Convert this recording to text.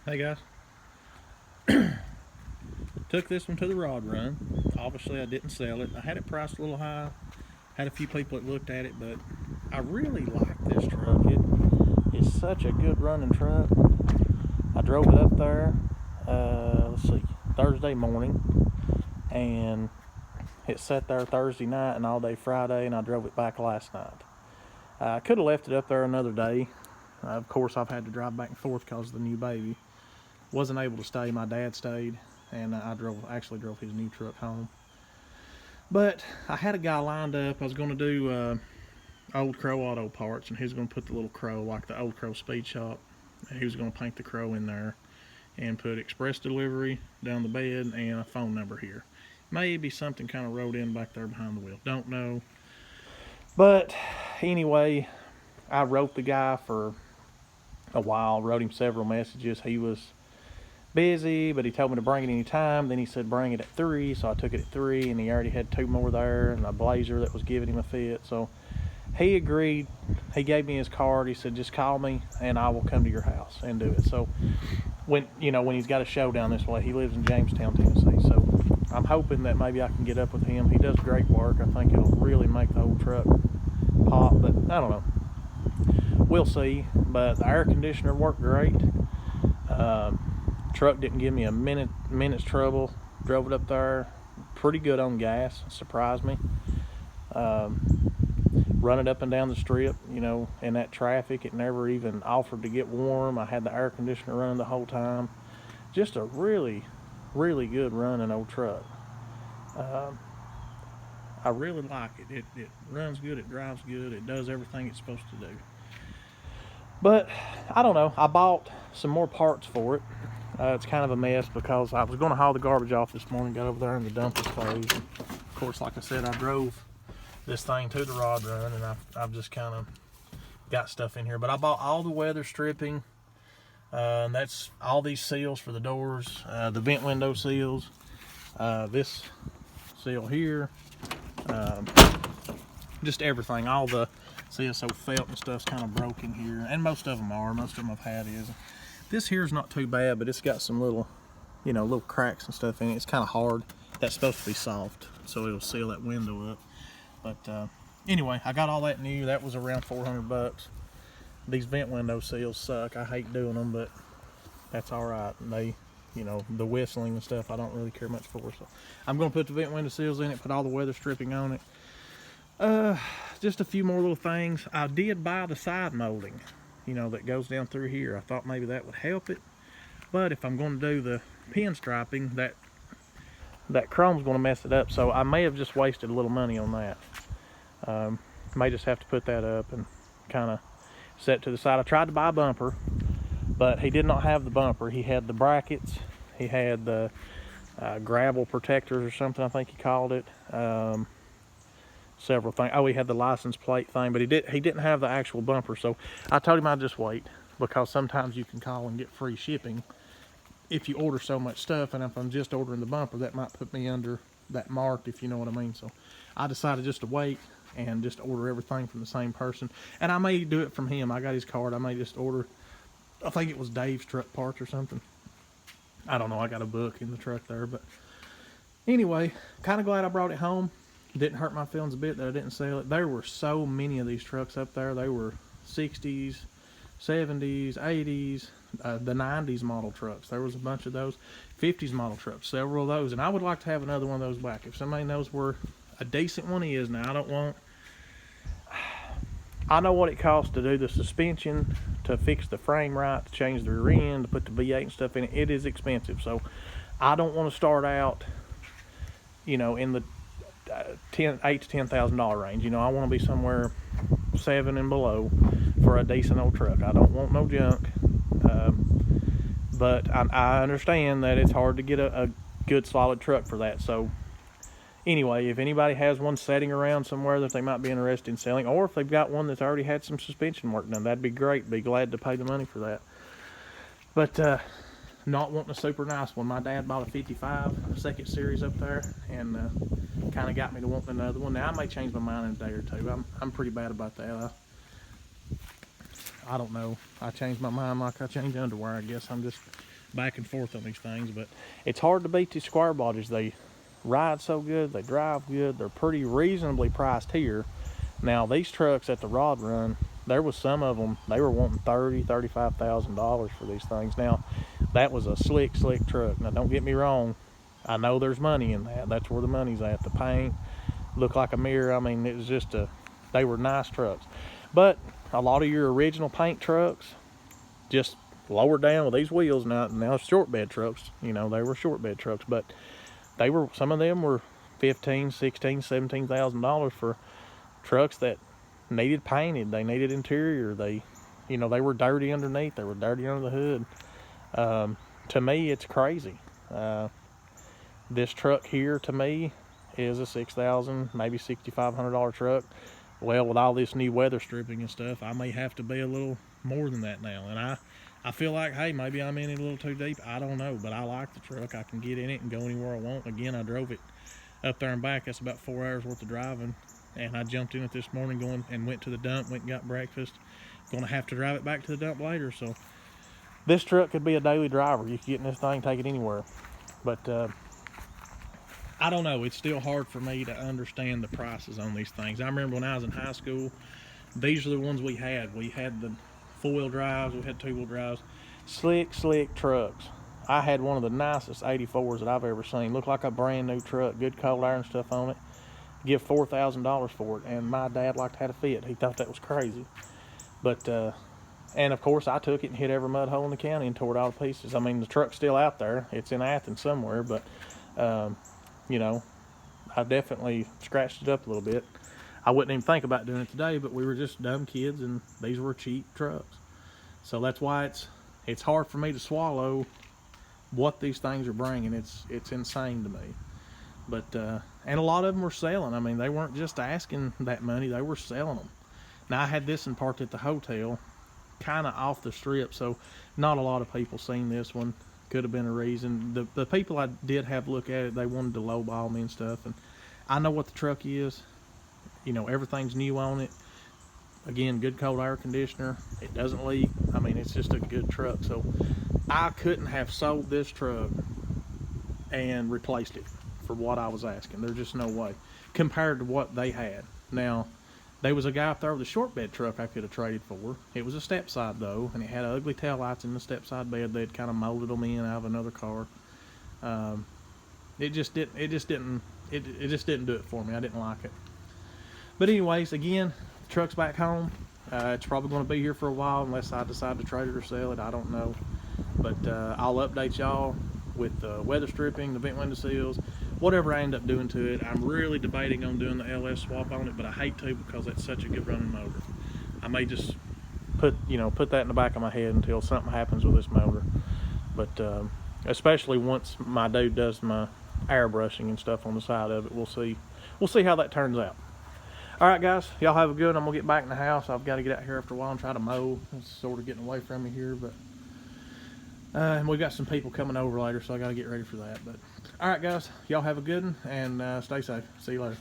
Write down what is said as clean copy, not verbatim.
Hey guys, took this one to the rod run. Obviously, I didn't sell it. I had it priced a little high. Had a few people that looked at it, but I really like this truck. It is such a good running truck. I drove it up there, let's see, Thursday morning, and it sat there Thursday night and all day Friday, and I drove it back last night. I could have left it up there another day. Of course, I've had to drive back and forth because of the new baby. Wasn't able to stay. My dad stayed, and I actually drove his new truck home. But I had a guy lined up. I was going to do Old Crow Auto Parts, and he was going to put the little crow, like the Old Crow Speed Shop. And he was going to paint the crow in there and put express delivery down the bed and a phone number here. Maybe something kind of wrote in back there behind the wheel. Don't know. But anyway, I wrote the guy for a while, wrote him several messages. He was busy, but he told me to bring it any time. Then he said bring it at 3, so I took it at 3, and he already had 2 more there and a Blazer that was giving him a fit. So he agreed. He gave me his card. He said just call me and I will come to your house and do it. So when he's got a show down this way, he lives in Jamestown, Tennessee. So I'm hoping that maybe I can get up with him. He does great work. I think it'll really make the whole truck pop, but I don't know. We'll see. But the air conditioner worked great. Truck didn't give me a minute's trouble. Drove it up there pretty good on gas. Surprised me. Running up and down the strip, in that traffic, it never even offered to get warm. I had the air conditioner running the whole time. Just a really, really good running old truck. I really like it. It runs good, it drives good, it does everything it's supposed to do. But I don't know. I bought some more parts for it. It's kind of a mess because I was going to haul the garbage off this morning, got over there in the dumpers phase. Of course, like I said, I drove this thing to the rod run, and I've just kind of got stuff in here. But I bought all the weather stripping, and that's all these seals for the doors, the vent window seals, this seal here, just everything. All the so felt and stuff's kind of broken here, and most of them are. Most of them I've had is. This here's not too bad, but it's got some little, little cracks and stuff in it. It's kind of hard. That's supposed to be soft, so it'll seal that window up. But anyway, I got all that new. That was around $400. These vent window seals suck. I hate doing them, but that's all right. And they, the whistling and stuff, I don't really care much for. So I'm going to put the vent window seals in it, put all the weather stripping on it. Just a few more little things. I did buy the side molding, that goes down through here. I thought maybe that would help it. But if I'm going to do the pinstriping, that chrome's going to mess it up. So I may have just wasted a little money on that. May just have to put that up and kind of set to the side. I tried to buy a bumper, but he did not have the bumper. He had the brackets. He had the gravel protectors or something, I think he called it. Several things. Oh, he had the license plate thing, but he didn't have the actual bumper. So I told him I'd just wait, because sometimes you can call and get free shipping if you order so much stuff. And if I'm just ordering the bumper, that might put me under that mark, if you know what I mean. So I decided just to wait and just order everything from the same person. And I may do it from him. I got his card. I may just order, I think it was Dave's Truck Parts or something. I don't know. I got a book in the truck there. But anyway, kind of glad I brought it home. Didn't hurt my feelings a bit that I didn't sell it. There were so many of these trucks up there. They were 60s, 70s, 80s, the 90s model trucks. There was a bunch of those. 50s model trucks, several of those. And I would like to have another one of those back. If somebody knows where a decent one is. Now, I know what it costs to do the suspension, to fix the frame right, to change the rear end, to put the V8 and stuff in it. It is expensive. So I don't want to start out, in the $8,000 to $10,000 range. I want to be somewhere 7 and below for a decent old truck. I don't want no junk. But I understand that it's hard to get a good solid truck for that. So anyway, if anybody has one sitting around somewhere that they might be interested in selling, or if they've got one that's already had some suspension work done, that'd be great. Be glad to pay the money for that. But not wanting a super nice one. My dad bought a 55 second series up there, and kind of got me to wanting another one. Now I may change my mind in a day or two. I'm pretty bad about that. I don't know. I change my mind like I change underwear. I guess I'm just back and forth on these things, but it's hard to beat these square bodies. They ride so good, they drive good, they're pretty reasonably priced here. Now these trucks at the Rod Run, there was some of them, they were wanting $35,000 for these things. Now that was a slick truck. Now don't get me wrong, I know there's money in that. That's where the money's at. The paint looked like a mirror. I mean, it was just they were nice trucks. But a lot of your original paint trucks, just lowered down with these wheels. Now short bed trucks, you know, they were short bed trucks, but some of them were $15,000, $16,000, $17,000 for trucks that needed painted. They needed interior. They were dirty underneath. They were dirty under the hood. To me, it's crazy. This truck here, to me, is a $6,000, maybe $6,500 truck. Well, with all this new weather stripping and stuff, I may have to be a little more than that now. And I feel like, hey, maybe I'm in it a little too deep. I don't know, but I like the truck. I can get in it and go anywhere I want. Again, I drove it up there and back. That's about 4 hours worth of driving. And I jumped in it this morning and went to the dump, went and got breakfast. Going to have to drive it back to the dump later. So this truck could be a daily driver. You can get in this thing, take it anywhere. But I don't know. It's still hard for me to understand the prices on these things. I remember when I was in high school, these are the ones we had. We had the four-wheel drives, we had two-wheel drives. Slick trucks. I had one of the nicest 84s that I've ever seen. Looked like a brand new truck, good cold iron stuff on it. Give $4,000 for it, and my dad liked how it fit. He thought that was crazy. But, and of course, I took it and hit every mud hole in the county and tore it all to pieces. I mean, the truck's still out there. It's in Athens somewhere, but, you know, I definitely scratched it up a little bit. I wouldn't even think about doing it today, but we were just dumb kids, and these were cheap trucks. So that's why it's hard for me to swallow what these things are bringing. It's insane to me. But and a lot of them were selling. I mean, they weren't just asking that money, they were selling them. Now I had this one parked at the hotel, kind of off the strip, so not a lot of people seen this one. Could have been a reason. The people I did have look at it, they wanted to lowball me and stuff, and I know what the truck is. You know, everything's new on it. Again, good cold air conditioner. It doesn't leak. I mean, it's just a good truck. So I couldn't have sold this truck and replaced it for what I was asking. There's just no way compared to what they had. Now, there was a guy up there with a short bed truck I could have traded for. It was a step side though, and it had ugly taillights in the step side bed. They'd kind of molded them in out of another car. It just didn't do it for me. I didn't like it. But anyways, again, the truck's back home. It's probably going to be here for a while unless I decide to trade it or sell it. I don't know. But I'll update y'all with the weather stripping, the vent window seals, whatever I end up doing to it. I'm really debating on doing the LS swap on it, but I hate to because it's such a good running motor. I may just put that in the back of my head until something happens with this motor. But especially once my dude does my airbrushing and stuff on the side of it, we'll see how that turns out. All right, guys, y'all have a good one. I'm gonna get back in the house. I've got to get out here after a while and try to mow. It's sort of getting away from me here, but and we got some people coming over later, so I got to get ready for that. But all right, guys, y'all have a good one and stay safe. See you later.